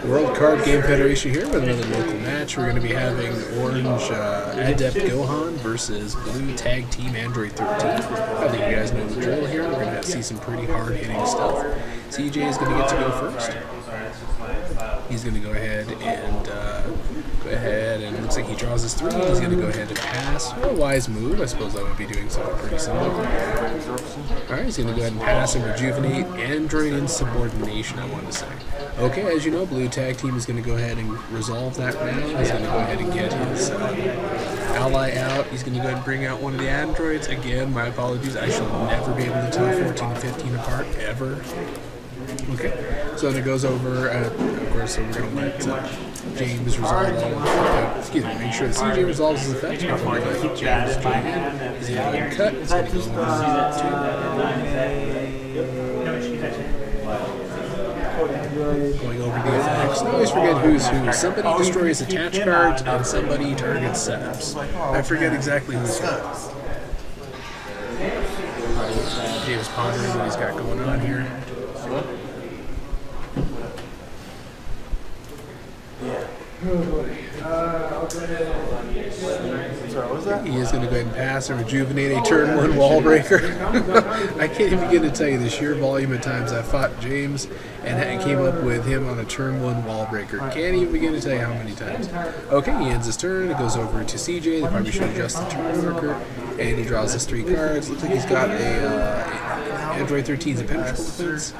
World Card Game Federation here with another local match. We're going to be having orange Adept Gohan versus blue Tag Team Android 13. I think you guys know the drill here. We're going to see some pretty hard-hitting stuff. CJ is going to get to go first. He's going to go ahead and looks like he draws his 3. He's going to go ahead and pass. A wise move. I suppose I would be doing something pretty similar. Alright, he's going to go ahead and pass and rejuvenate Android Insubordination, I want to say. Okay, as you know, blue tag team is going to go ahead and resolve that now. He's going to go ahead and get his ally out. He's going to go ahead and bring out one of the androids. Again, my apologies. I shall never be able to tell 14 and 15 apart, ever. Okay, so then it goes over, of course, so we're going to let James resolve excuse me, make sure that CJ resolves his effects before we let James join in. He's going to go ahead and cut. He's going to go going over the effects. I always forget who's who. Somebody destroys attached cards and somebody targets setups. I forget exactly who's who. James pondering what he's got going on here. He is going to go ahead and pass and rejuvenate a turn 1 wall breaker. I can't even begin to tell you the sheer volume of times I fought James and came up with him on a turn 1 wall breaker. Can't even begin to tell you how many times. Okay, he ends his turn. It goes over to CJ. They probably should adjust the turn marker. And he draws his 3 cards. Looks like he's got a Android 13's impenetrable defense.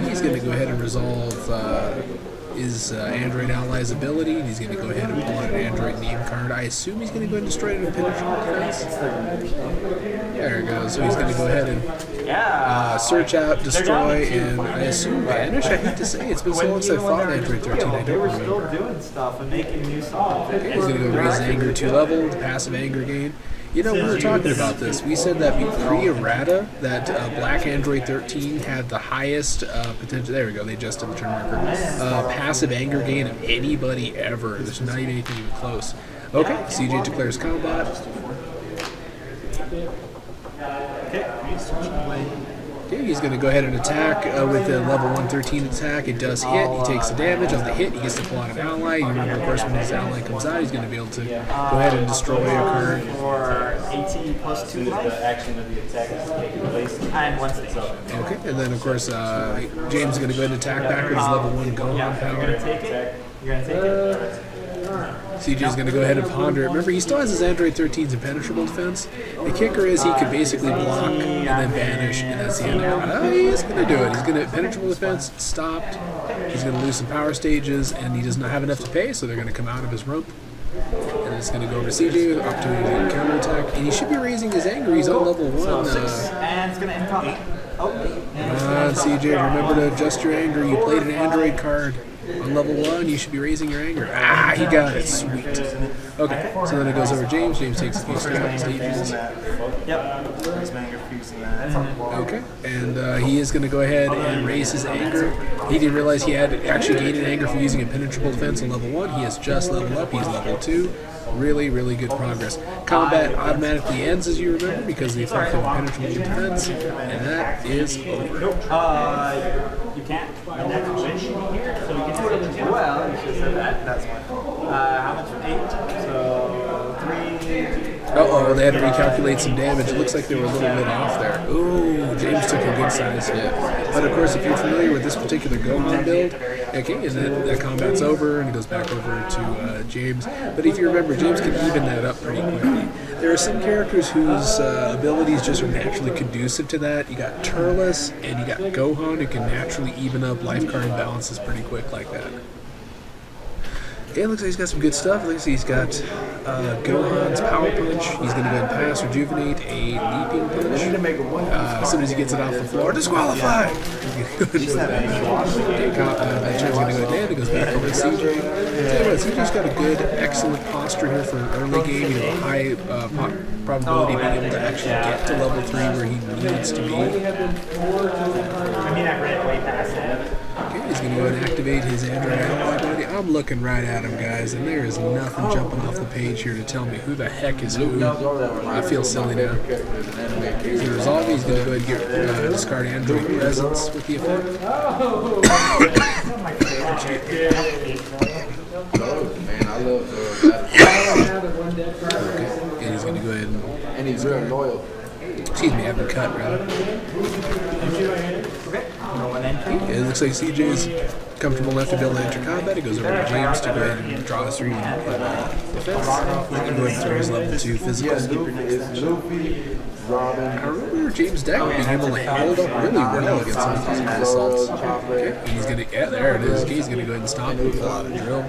He's going to go ahead and resolve his Android ally's ability, and he's going to go ahead and pull out an Android name card. I assume he's going to go ahead and destroy an impenetrable defense. There it goes. So he's going to go ahead and search out, destroy, and I assume banish. I hate to say it's been so long since I fought Android 13. I don't remember. Okay, he's going to go raise the anger 2 level, the passive anger gain. You know, we were talking about this. We said that pre-errata, that Black Android 13 had the highest potential. There we go. They adjusted the turn marker. Passive anger gain of anybody ever. There's not even anything even close. Okay, CJ declares combat. Okay, he's going to go ahead and attack with the level 113 attack. It does hit. He takes the damage. On the hit, he gets to pull out an ally. You remember, of course, when his ally comes out, he's going to be able to go ahead and destroy a card. For 18 plus 2 life. Action of the attack is taking place. And 1 stage. Okay, and then, of course, James is going to go ahead and attack back with his level 1 Gohan power. You're going to take it? You're going to take it? CJ is going to go ahead and ponder it. Remember, he still has his Android 13's impenetrable defense. The kicker is he could basically block and then banish, and that's the end of it. He's going to do it. He's going to impenetrable defense, stopped. He's going to lose some power stages, and he does not have enough to pay, so they're going to come out of his rope. And it's going to go over to CJ with opportunity to counterattack. And he should be raising his anger. He's on level 1. And it's going to end combat. CJ, remember to adjust your anger. You played an Android card. On level 1, you should be raising your anger. He got it. Sweet. Okay, so then it goes over James. James takes a few stages. Okay, and he is going to go ahead and raise his anger. He didn't realize he had actually gained an anger for using impenetrable defense on level 1. He has just leveled up. He's level 2. Really, really good progress. Combat automatically ends, as you remember, because of the effect of impenetrable defense, and that is over. You can't. And that's a wish here, so we can switch. Well, you should have said that. That's fine. How much? 8. So 3. Uh-oh, they had to recalculate some damage. It looks like they were a little bit off there. Ooh, James took a good size hit. But of course, if you're familiar with this particular Gohan build, okay, and then that combat's over, and it goes back over to James. But if you remember, James can even that up pretty quickly. There are some characters whose abilities just are naturally conducive to that. You got Turles, and you got Gohan, who can naturally even up life card imbalances pretty quick like that. Okay, looks like he's got some good stuff. Looks like he's got Gohan's Power Punch. He's going to go ahead and pass, rejuvenate a Leaping Punch. As soon as he gets it off the floor, disqualified! Okay, that turn's going to go down. It goes back over to CJ. CJ's got a good, excellent posture here for an early game. You know, a high probability of being able to actually get to level 3 where he needs to be. I read way past that. Okay, he's going to go ahead and activate his Android ally ability. I'm looking right at him, guys, and there is nothing jumping off the page here to tell me who the heck is who. I feel silly now. He's going to resolve it. He's going to go ahead and discard Android presence with the effect. Man, I love And he's going to go ahead and he's real loyal. excuse me, I haven't cut, rather. Okay. No one entry. It looks like CJ's comfortable enough to be able to enter combat. He goes over to James to go ahead and draw his 3 defense. He's going to go ahead and throw his level 2 physical. It's Luffy, Robin. I remember James' deck being able to hold up really well against some of these assaults. Okay, and he's going to, yeah, there it is. He's going to go ahead and stop him with a lot of drill.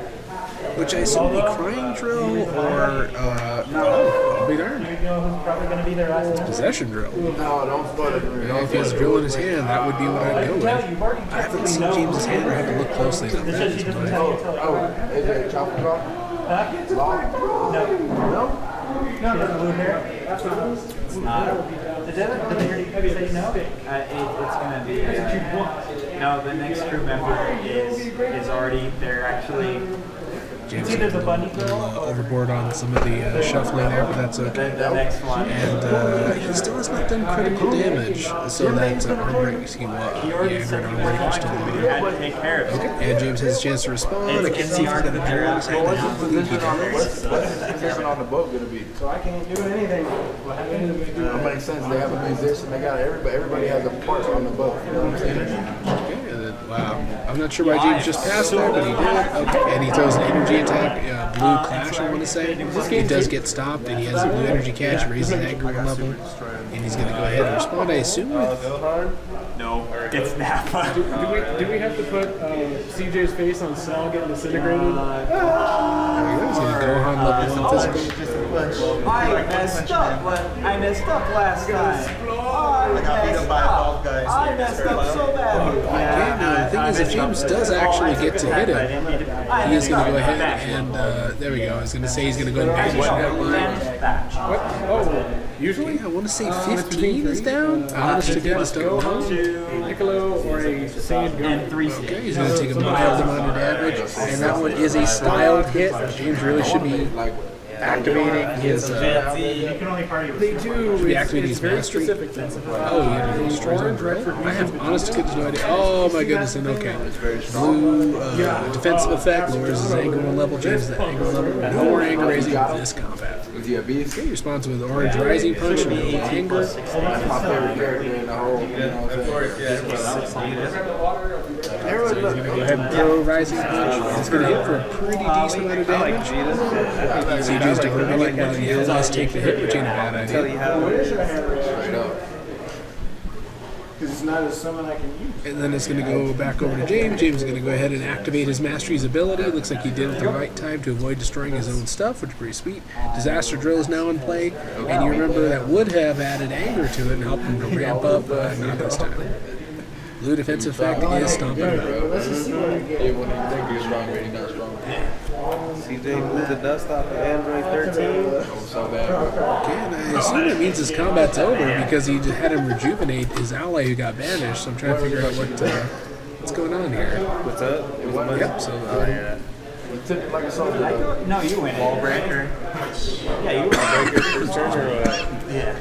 Which I assume a crying drill or, I'll be darned. Probably going to be their last one. Possession drill. No, don't start it. If he has a drill in his hand, that would be what I'd go with. I haven't seen James's hand, or I have to look closely enough. Oh, is it chopper drop? Lock? No. No, the blue hair. It's not. Did they already say no? It's going to be. No, the next crew member is already. They're actually. James See, there's a bunny girl. Overboard on some of the shuffling there, but that's okay. The next one. And he still has not done critical damage, so that arm break scheme Android arm breaker still You be. had to take care of it. Okay, and James has a chance to respond. I can see part of the drill. What's his position on the boat going to be? So I can't do anything. That makes sense. They have a musician. They got everybody has a part on the boat. You know what I'm saying? Okay, and then, wow. I'm not sure why James just passed there, but he did. Okay, and he throws an energy attack, blue clash, I want to say. He does get stopped, and he has a blue energy catch, raises anger level, and he's going to go ahead and respond, I assume, with No, it's Nappa. Do we have to put CJ's face on Cell getting disintegrated? he's going to Gohan level 1 physical. I messed up last time. I messed up so bad. Okay, now the thing is, if James does actually get to hit him, he is going to go ahead and, there we go, I was going to say he's going to go ahead and banish that line. What? Oh, usually? I want to say 15 is down. Honest to goodness, don't know. Piccolo or a Saiyan Gohan? And 3 Okay, he's going to take a mild amount of damage, and that one is a styled hit. James really should be activating his, You can only party with They do. be activating It's his very mastery. specific. Oh, yeah, he destroys on drill. I have honest to goodness no idea. Oh my goodness, and okay. Blue defensive effect lowers his anger one level, changes the anger level. No more anger raising in this combat. Was he a beast? Okay, he responds with orange rising punch, no anger. That's my favorite character in the whole. You know what I'm saying? So he's going to go ahead and throw rising punch. It's going to hit for a pretty decent amount of damage. CJ's diverting it while the allies take the hit, which ain't a bad idea. Straight up. Because it's not as someone I can use. And then it's going to go back over to James. James is going to go ahead and activate his Mastery's ability. Looks like he did it at the right time to avoid destroying his own stuff, which is pretty sweet. Disaster Drill is now in play, and you remember that would have added anger to it and helped him to ramp up, not this time. Blue defensive effect is stomping him out. Yeah, when you think he's strong, but he's not strong. CJ blew the dust off of Android 13. So bad. Okay, and I assume it means his combat's over because he had him rejuvenate his ally who got banished, so I'm trying to figure out what's going on here. What's up? Yep, so Like a soldier. No, you win. Wall breaker. Yeah, you win. Yeah.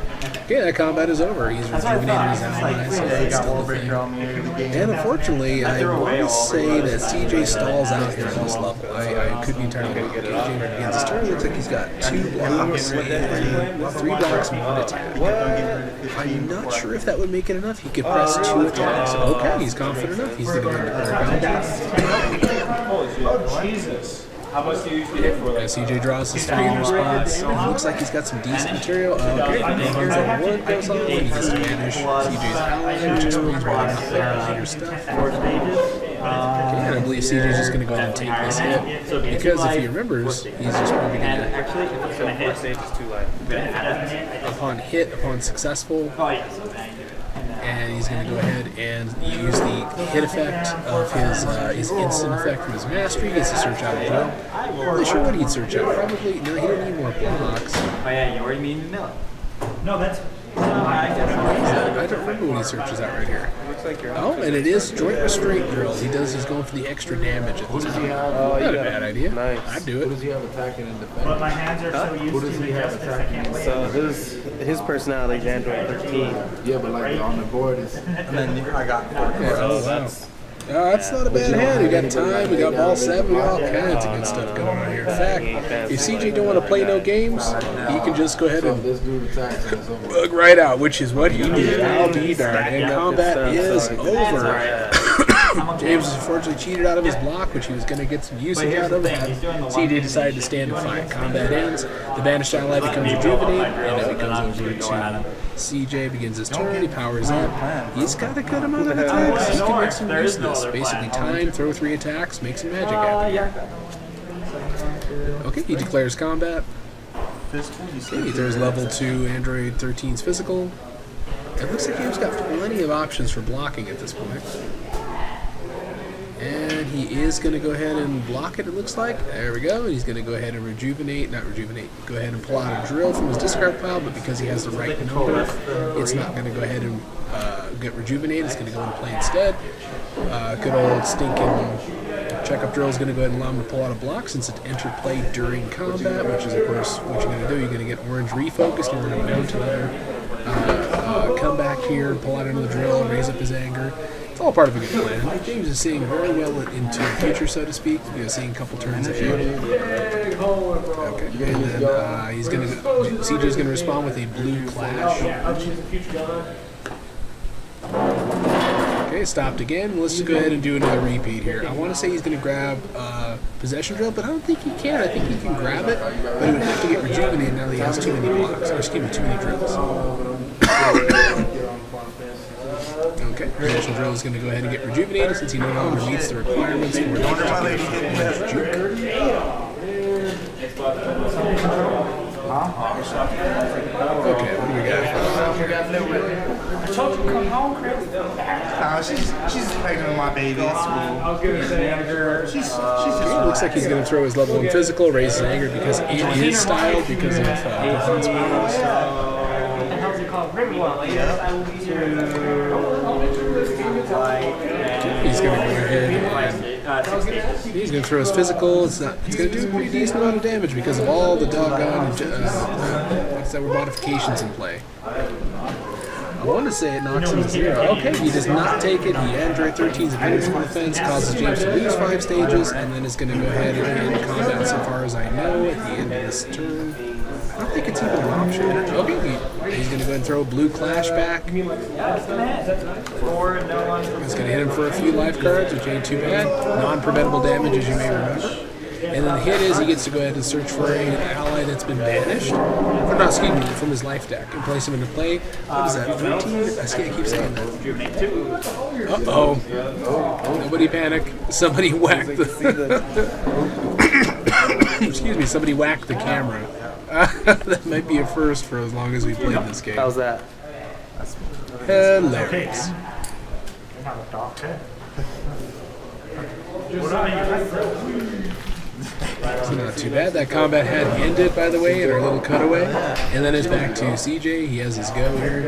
okay, that combat is over. He's That's what I rejuvenated thought. his It's ally, like, so wait, you it's got still wall a thing. breaker on me in the game. And unfortunately, I want to say that CJ stalls out here on this level. I could be entirely wrong. Okay, James begins his turn. Looks like he's got 2 blocks and 3 blocks and 1 attack. I'm not sure if that would make it enough. He could press 2 attacks. Okay, he's confident enough. He's going to go into combat. Oh, Jesus. How much do you usually hit for? As CJ draws his 3 in response, it looks like he's got some decent material. Okay, Gohan's level 1 goes on, and he gets to banish CJ's ally, which explains why they're not playing later stuff. 4 stages. And I believe CJ's just going to go ahead and take this hit, because if he remembers, he's just probably going to, Actually, if it's going to hit, Stage is too light. upon successful, oh, yes. and he's going to go ahead and use the hit effect of his instant effect from his mastery. He gets to search out a drill. I'm not really sure what he'd search out. Probably, no, he don't need more blocks. Oh, yeah, you already mean Miller. No, that's. I guess. I don't remember what he searches out right here. Looks like you're Oh, and it is joint restraint drill. He's going for the extra damage at this point. Not a bad idea. Nice. I'd do Who it. does he have attacking and But defending? my hands are so used Who does to he the have justice, I attacking? can't wait. So his personality is Android 13. Yeah, but like on the board is. And then I got 4 Oh, wow. That's not a bad hand. We got time, we got ball 7, we got all kinds of good stuff going on here. In fact, if CJ don't want to play no games, he can just go ahead and This dude attacks and it's over. bug right out, which is what he did. I'll be darned. And combat is over. James was unfortunately cheated out of his block, which he was going to get some usage out of. CJ decided to stand and fight. Combat ends. The banished ally becomes rejuvenated, and it becomes over to CJ. Begins his turn. He powers up. He's got a good amount of attacks. He can make some use of this. Basically, time, throw 3 attacks, make some magic happen. Okay, he declares combat. Okay, he throws level 2 Android 13's physical. It looks like he's got plenty of options for blocking at this point. And he is going to go ahead and block it, it looks like. There we go. And he's going to go ahead and go ahead and pull out a drill from his discard pile, but because he has the right number, it's not going to go ahead and get rejuvenated. It's going to go into play instead. Good old stinking checkup drill is going to go ahead and allow him to pull out a block since it entered play during combat, which is, of course, what you're going to do. You're going to get orange refocused, and we're going to mount another come back here, pull out another drill, and raise up his anger. It's all part of a good plan. James is seeing very well into the future, so to speak. You know, seeing a couple turns ahead. Okay, and then he's going to. CJ's going to respond with a blue clash. Okay, stopped again. Let's just go ahead and do another repeat here. I want to say he's going to grab possession drill, but I don't think he can. I think he can grab it, but he would have to get rejuvenated now that he has too many blocks. Or excuse me, too many drills. Okay, possession drill is going to go ahead and get rejuvenated since he no longer meets the requirements for the particular juke. Okay, what do we got? I told you to come home, Chris. Nah, she's pregnant with my baby. It's cool. She's It looks like he's going to throw his level 1 physical, raise his anger because it is styled because of Gohan's powers. He's going to go ahead and he's going to throw his physical. It's going to do a pretty decent amount of damage because of all the doggone that were modifications in play. I want to say it knocks him to 0. Okay, he does not take it. He Android 13's advantage on defense, causes James to lose 5 stages, and then is going to go ahead and end combat so far as I know at the end of this turn. I don't think it's even an option. Okay, he's going to go and throw blue clash back. He's going to hit him for a few life cards, which ain't too bad. Non-preventable damage, as you may remember. And then the hit is he gets to go ahead and search for an ally that's been banished. From his life deck and place him into play. What is that, 13? I keep saying that. Uh-oh. Nobody panic. Somebody whacked the... Excuse me, somebody whacked the camera. That might be a first for as long as we played this game. How's that? Hilarious. So not too bad. That combat had ended, by the way, in our little cutaway. And then it's back to CJ. He has his go here.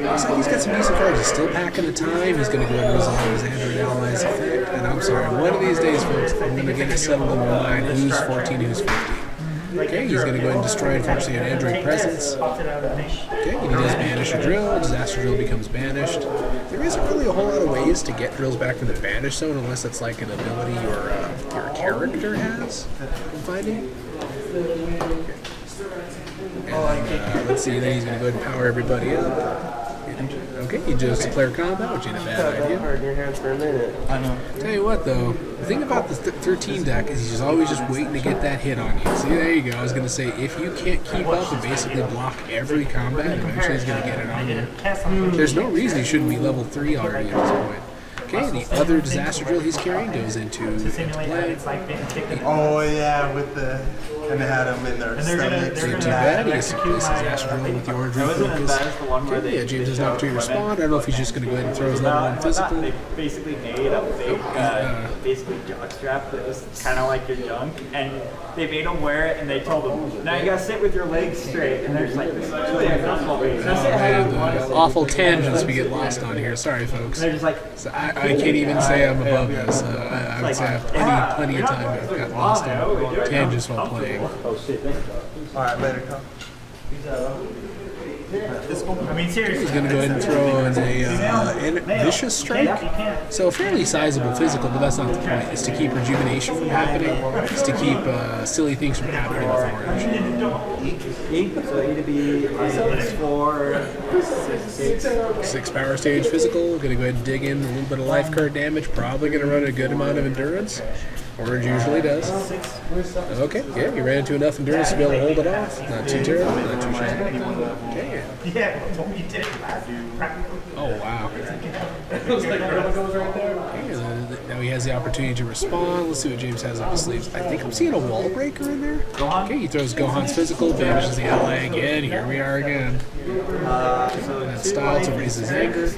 Looks like he's got some decent cards. He's still packing the time. He's going to go ahead and resolve his Android allies effect. And I'm sorry, one of these days, folks, I'm going to get it settled in my mind. Who's 14, who's 15. Okay, he's going to go ahead and destroy, unfortunately, an Android presence. Okay, and he does banish a drill. Disaster drill becomes banished. There isn't really a whole lot of ways to get drills back from the banished zone unless it's like an ability your character has. I'm finding. Okay. And let's see, then he's going to go ahead and power everybody up. Okay, he just declare combat, which ain't a bad idea. In your hands for a minute. I know. Tell you what, though, the thing about the 13 deck is he's always just waiting to get that hit on you. See, there you go. I was going to say, if you can't keep up and basically block every combat, eventually he's going to get it on you. There's no reason he shouldn't be level 3 already at this point. Okay, the other disaster drill he's carrying goes into play. Oh yeah, with the and they had them in their stomachs. Ain't too bad. He gets to place his disaster drill with the orange refocus. Okay, yeah, James has an opportunity to respond. I don't know if he's just going to go ahead and throw his level 1 physical. They basically made a fake, basically jockstrap that was kind of like your junk, and they made him wear it, and they told him, now you gotta sit with your legs straight, and they're just like, this is really uncomfortable. Oh man, the awful tangents we get lost on here. Sorry, folks. They're just like, So I can't even say I'm above this. I would say I have plenty of time I've got lost on tangents while playing. Alright, later, come. I mean, seriously. He's going to go ahead and throw in a Vicious Strike. So a fairly sizable physical, but that's not the point. It's to keep rejuvenation from happening. It's to keep silly things from happening with Orange. So E to B is 4, 6. 6 power stage physical. Going to go ahead and dig in a little bit of life card damage. Probably going to run a good amount of endurance. Orange usually does. Okay, yeah, you ran into enough endurance to be able to hold it off. Not too terrible, not too shabby. Okay. Oh, wow. Okay, now he has the opportunity to respond. Let's see what James has up his sleeves. I think I'm seeing a wall breaker in there. Okay, he throws Gohan's physical, banishes the ally again. Here we are again. That style to raise his anger.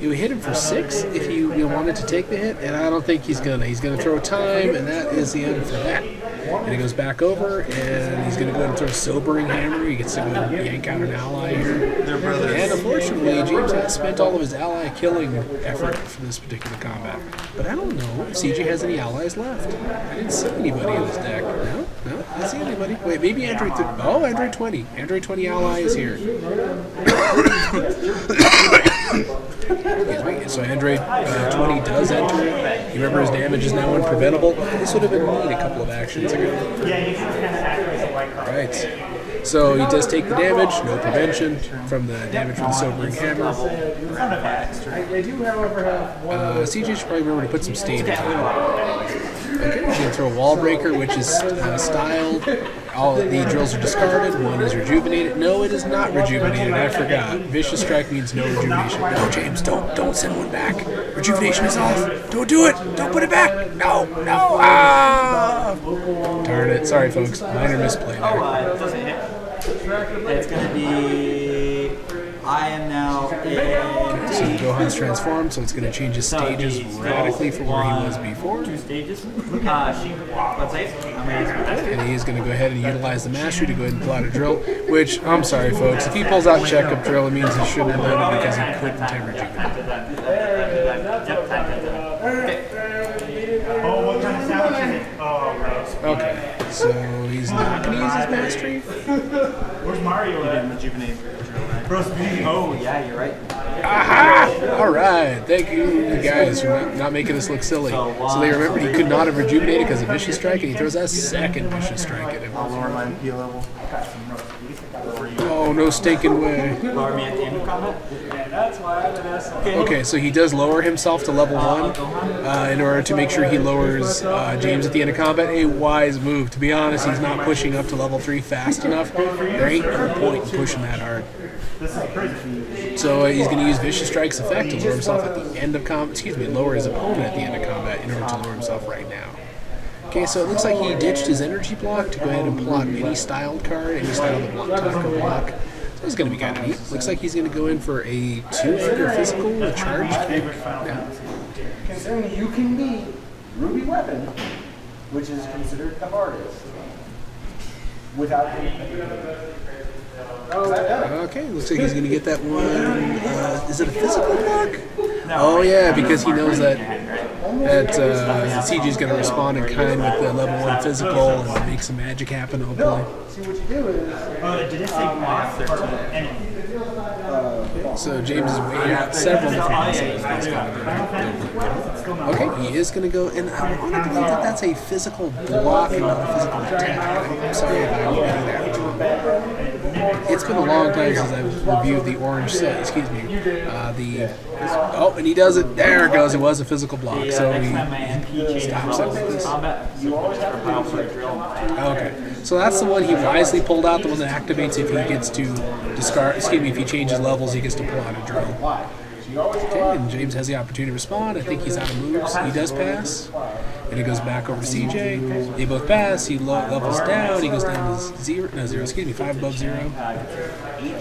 You hit him for 6 if you wanted to take the hit, and I don't think he's gonna. He's gonna throw time, and that is the end for that. And he goes back over, and he's gonna go ahead and throw a Sobering Hammer. He gets to go ahead and yank out an ally here. And unfortunately, James has spent all of his ally killing effort for this particular combat. But I don't know if CJ has any allies left. I didn't see anybody in his deck. No, I didn't see anybody. Wait, maybe Android. Android 20. Android 20 ally is here. So Android 20 does enter. You remember his damage is now unpreventable. This would have been neat a couple of actions ago. Right. So he does take the damage, no prevention from the damage from the Sobering Hammer. CJ should probably remember to put some stages on. Okay, he's going to throw a Wall Breaker, which is styled. All the drills are discarded. One is rejuvenated. No, it is not rejuvenated. I forgot. Vicious Strike means no rejuvenation. No, James, don't send one back. Rejuvenation is off. Don't do it. Don't put it back. No. Ah! Darn it. Sorry, folks. Minor misplay there. It doesn't hit. It's going to be... I am now in... So Gohan's transformed, so it's going to change his stages radically from where he was before. 2 stages. Let's say And he's going to go ahead and utilize the mastery to go ahead and pull out a drill, which, I'm sorry, folks, if he pulls out checkup drill, it means he shouldn't have done it because he couldn't have rejuvenated. Okay, so he's not going to use his mastery. Where's Mario at? Rejuvenate. Oh, yeah, you're right. Aha! All right. Thank you, guys, for not making us look silly. So they remembered he could not have rejuvenated because of Vicious Strike, and he throws that second Vicious Strike at him. I'll lower my MP level. Oh, no stinking way. Lower me at the end of combat? Okay, so he does lower himself to level 1 in order to make sure he lowers James at the end of combat. A wise move. To be honest, he's not pushing up to level 3 fast enough. There ain't no point in pushing that hard. So he's going to use Vicious Strike's effect to lower himself at the end of combat. Lower his opponent at the end of combat in order to lower himself right now. Okay, so it looks like he ditched his energy block to go ahead and pull out any styled card, any styled block. So it's going to be kind of neat. Looks like he's going to go in for a 2-anger physical with a charge kick. Yeah. Considering you can beat Ruby Weapon, which is considered the hardest, without Okay, looks like he's going to get that one. Is it a physical block? Oh yeah, because he knows that CG is going to respond in kind with the level 1 physical and make some magic happen, hopefully. See what you do is... Did it say off 13? So James is weighing out several different missiles. Okay, he is going to go, and I want to believe that that's a physical block and not a physical attack. I'm sorry if I'm getting that wrong. It's been a long time since I've reviewed the orange set. Excuse me. And he does it. There it goes. It was a physical block. So he stops it with this. Okay. So that's the one he wisely pulled out. The one that activates if he gets to discard. Excuse me. If he changes levels, he gets to pull out a drill. Okay, and James has the opportunity to respond. I think he's out of moves. He does pass. And it goes back over to CJ. They both pass. He levels down. He goes down to 5 above 0. And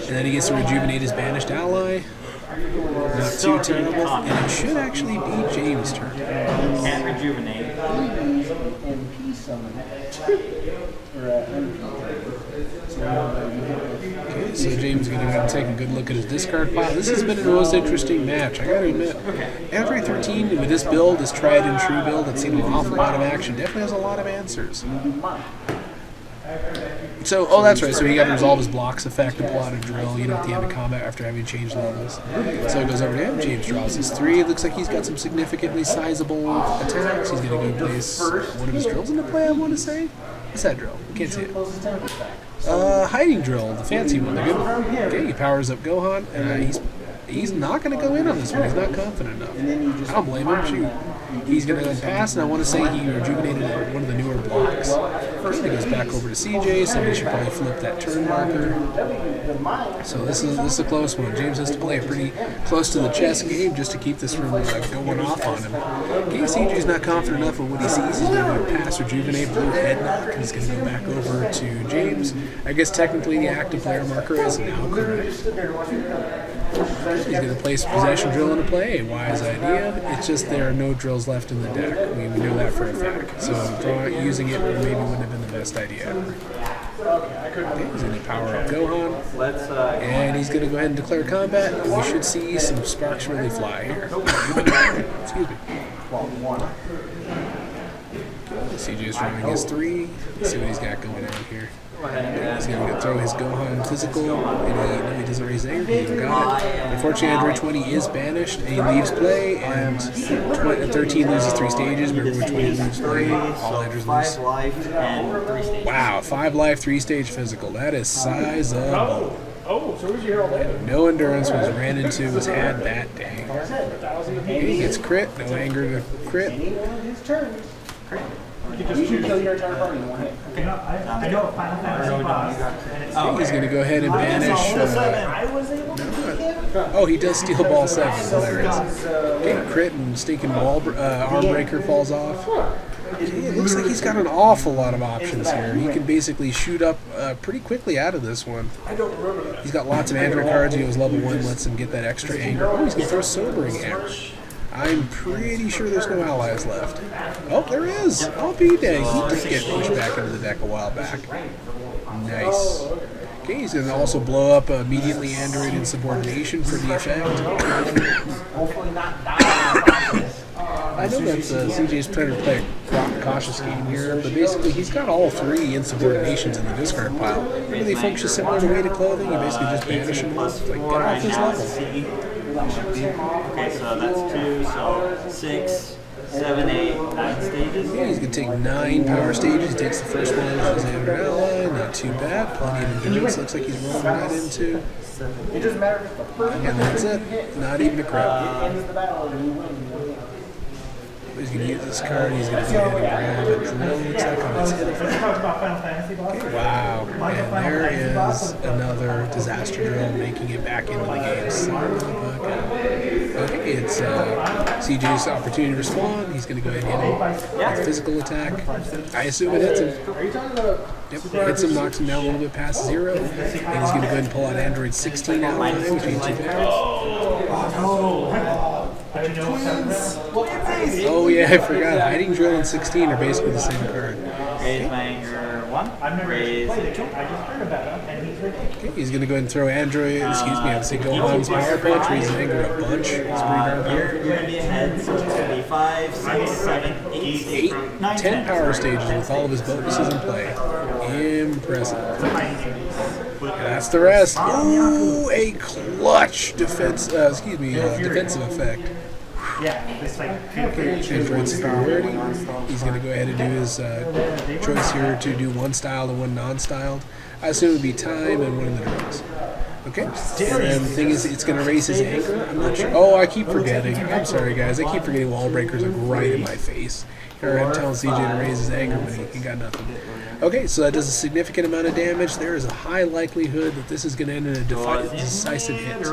then he gets to rejuvenate his banished ally. Not too terrible. And it should actually be James' turn. Can't rejuvenate. Okay, so James is going to go ahead and take a good look at his discard pile. This has been the most interesting match, I gotta admit. Android 13 with this build, this tried and true build that's seen an awful lot of action, definitely has a lot of answers. So, oh, that's right. So he got to resolve his blocks effect and pull out a drill, at the end of combat after having changed levels. So it goes over to him. James draws his 3. It looks like he's got some significantly sizable attacks. He's going to go place one of his drills into play, I want to say. What's that drill? I can't see it. Hiding drill, the fancy one. The good one. Okay, he powers up Gohan, and he's not going to go in on this one. He's not confident enough. I don't blame him. Shoot. He's going to pass, and I want to say he rejuvenated one of the newer blocks. Okay, he goes back over to CJ. Somebody should probably flip that turn marker. So this is a close one. James has to play a pretty close to the chest game just to keep this from going off on him. Okay, CJ's not confident enough with what he sees. He's going to pass, rejuvenate, blue head knock. He's going to go back over to James. I guess technically the active player marker is now correct. He's going to place possession drill into play. A wise idea. It's just there are no drills left in the deck. We know that for a fact. So using it maybe wouldn't have been the best idea ever. Okay, he's going to power up Gohan. And he's going to go ahead and declare combat. And we should see some sparks really fly here. Excuse me. CJ is throwing his 3. Let's see what he's got going on here. He's going to throw his Gohan physical, and he doesn't raise anger. He got it. Unfortunately, Android 20 is banished, and he leaves play, and 13 loses 3 stages. Remember when 20 leaves play, all Androids lose. 5 life and 3 stages. Wow, 5 life, 3 stage physical. That is sizable. Oh, so where's your later? No endurance was had that day. He gets crit, no anger to crit. His turn. You can kill your entire party in one hit. I know Final Fantasy boss. He's going to go ahead and banish. Oh, he does steal ball 7. Hilarious. Okay, crit and stinking arm breaker falls off. It looks like he's got an awful lot of options here. He can basically shoot up pretty quickly out of this one. He's got lots of Android cards. He goes level 1, lets him get that extra anger. Oh, he's going to throw Sobering Hammer. I'm pretty sure there's no allies left. Oh, there is. I'll be dang. He did get pushed back into the deck a while back. Nice. Okay, he's going to also blow up immediately Android Insubordination for the effect. Hopefully not die. I know that CJ's trying to play a cautious game here, but basically he's got all 3 insubordinations in the discard pile. Remember they function similar to weighted clothing? You basically just banish them. Like, get off his level. Okay, so that's 2, so 6, 7, 8, 9 stages. Yeah, he's going to take 9 power stages. He takes the first one as his Android ally. Not too bad. Plenty of endurance. Looks like he's rolling right into. It doesn't matter if the first And that's it. Not even a crit. ends the battle and you win. He's going to use this card. He's going to go ahead and grab a drill. Looks like on his hit effect. Wow. And there is another disaster drill making it back into the game. Okay, it's CJ's opportunity to respond. He's going to go ahead and hit him with physical attack. I assume it hits him. Yep, hits him, knocks him down a little bit past 0. And he's going to go ahead and pull out Android 16 out of line between 2 pairs. Oh yeah, I forgot. Hiding Drill and 16 are basically the same card. Raise my anger 1. Raise it 2. Okay, he's going to go ahead and throw Android, I would say Gohan's Power Punch, raise his anger a bunch. It's pretty darn You're going to be ahead, so it's going to be 5, 6, 7, 8, 9, 10 power stages with all of his bonuses in play. Impressive. And that's the rest. Ooh, a clutch defensive effect. Android superiority. He's going to go ahead and do his choice here to do one styled and one non-styled. I assume it would be time and one of the drills. Okay. And the thing is, it's going to raise his anger. I'm not sure. Oh, I keep forgetting. I'm sorry, guys. I keep forgetting Wall Breaker's like right in my face. Here I'm telling CJ to raise his anger when he got nothing. Okay, so that does a significant amount of damage. There is a high likelihood that this is going to end in a decisive hit.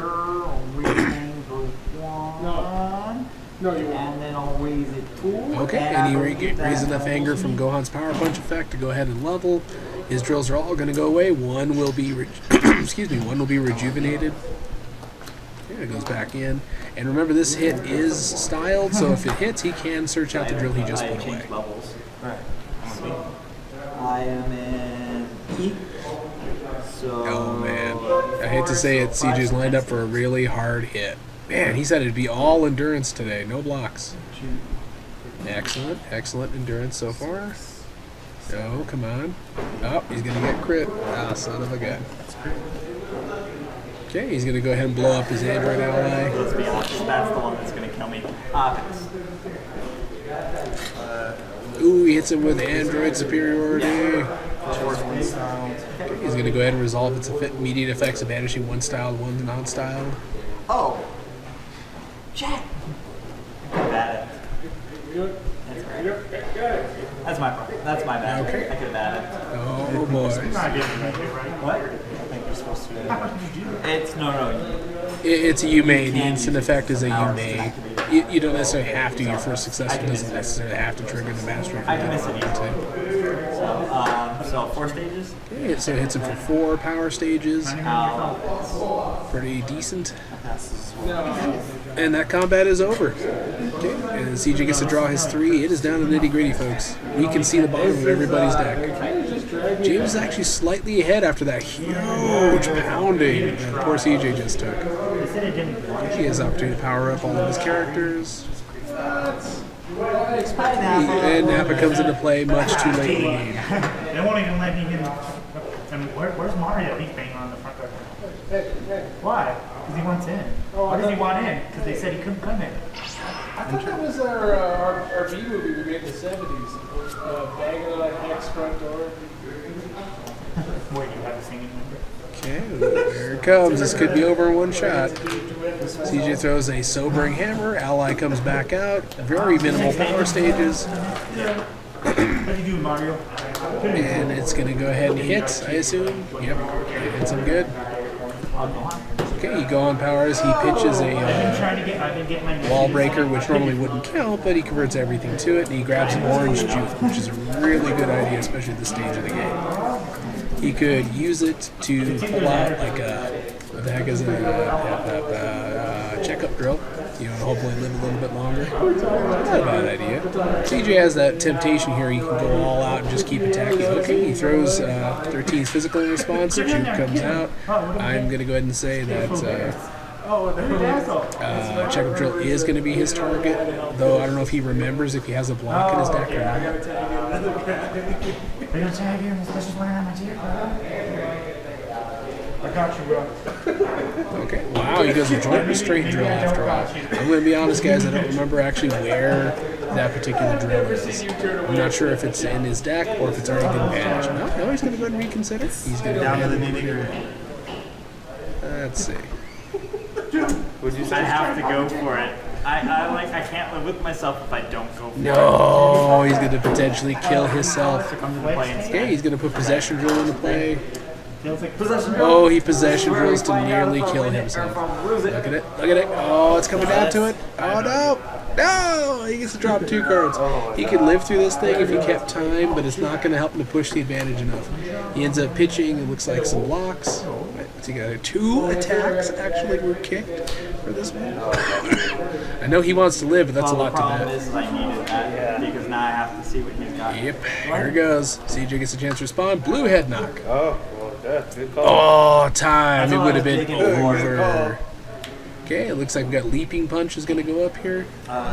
No, you won't. And then I'll raise it 2. Okay, and he raised enough anger from Gohan's Power Punch effect to go ahead and level. His drills are all going to go away. One will be, one will be rejuvenated. Here it goes back in. And remember, this hit is styled, so if it hits, he can search out the drill he just put away. I am in E. So. Oh man, I hate to say it, CJ's lined up for a really hard hit. Man, he said it'd be all endurance today, no blocks. Excellent endurance so far. Oh, come on. Oh, he's going to get crit. Ah, son of a gun. Okay, he's going to go ahead and blow up his android ally. Let's be honest, that's the one that's going to kill me. Pass. Ooh, he hits him with android superiority. Okay, he's going to go ahead and resolve its immediate effects of banishing one styled, one non-styled. Oh. Jack. Bad. That's my problem. That's my bad. Okay. I could have had it. Oh, boy. What? I think you're supposed to. How did you do that? It's no. It's a you may. The instant effect is a you may. You don't necessarily have to. Your first success doesn't necessarily have to trigger the mastery. I can miss it either. So 4 stages. Okay, so it hits him for 4 power stages. Pretty decent. And that combat is over. Okay, and CJ gets to draw his 3. It is down to nitty gritty, folks. We can see the bottom of everybody's deck. James is actually slightly ahead after that huge pounding that poor CJ just took. He has the opportunity to power up all of his characters. And Nappa comes into play much too late in the game. They won't even let me in. Where's Mario? He's banging on the front door. Why? Because he wants in. Why does he want in? Because they said he couldn't come in. I thought that was our B movie we made in the 70s. Banging on Hex front door. Where you have a singing number. Okay, here it comes. This could be over in one shot. CJ throws a sobering hammer. Ally comes back out. Very minimal power stages. What do you do, Mario? And it's going to go ahead and hit, I assume. Yep, it hits him good. Okay, Gohan powers. He pitches a wall breaker, which normally wouldn't count, but he converts everything to it, and he grabs an orange juice, which is a really good idea, especially at this stage of the game. He could use it to pull out like a, what the heck is it, checkup drill, you know, and hopefully live a little bit longer. Not a bad idea. CJ has that temptation here. He can go all out and just keep attacking. Okay, he throws 13's physical response. Juke comes out. I'm going to go ahead and say that checkup drill is going to be his target, though I don't know if he remembers if he has a block in his deck or not. Are you gonna tag him? This is wearing on my teeth, I got you, bro. Okay. Wow, he goes with joint restraint drill after all. I'm going to be honest, guys, I don't remember actually where that particular drill is. I'm not sure if it's in his deck or if it's already been banished. No, he's going to go ahead and reconsider. He's going to go ahead and... Let's see. Would you I say? have to go for it. I can't live with myself if I don't go for it. No, he's going to potentially kill himself. Come to play instead. Okay, he's going to put possession drill into play. Possession drill. Oh, he possession drills to nearly kill himself. Look at it. Look at it. Oh, it's coming down to it. Oh, no. No! He gets to drop 2 cards. He could live through this thing if he kept time, but it's not going to help him to push the advantage enough. He ends up pitching, it looks like some blocks. What's he got? 2 attacks actually were kicked for this one. I know he wants to live, but that's a lot to The problem bet. is I needed that because now I have to see what he's got. Yep, here it goes. CJ gets a chance to respond. Blue head knock. Oh, well, that's good call. Oh, time. It would have been over. Okay, it looks like we got leaping punch is going to go up here. I'm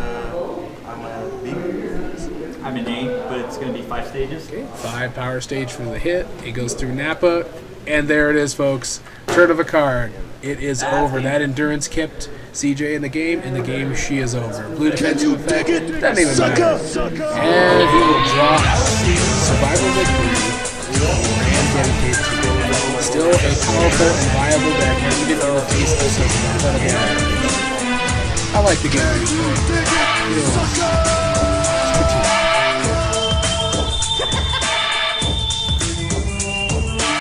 an A, but it's going to be 5 stages. Okay, 5 power stage for the hit. It goes through Nappa, and there it is, folks. Turn of a card. It is over. That endurance kept CJ in the game. In the game, she is over. Blue defensive effect. Doesn't even matter. And he will drop survival victory and dedicate to Gohan. Still a powerful and viable deck, even in the face of such incredible damage. I like the game.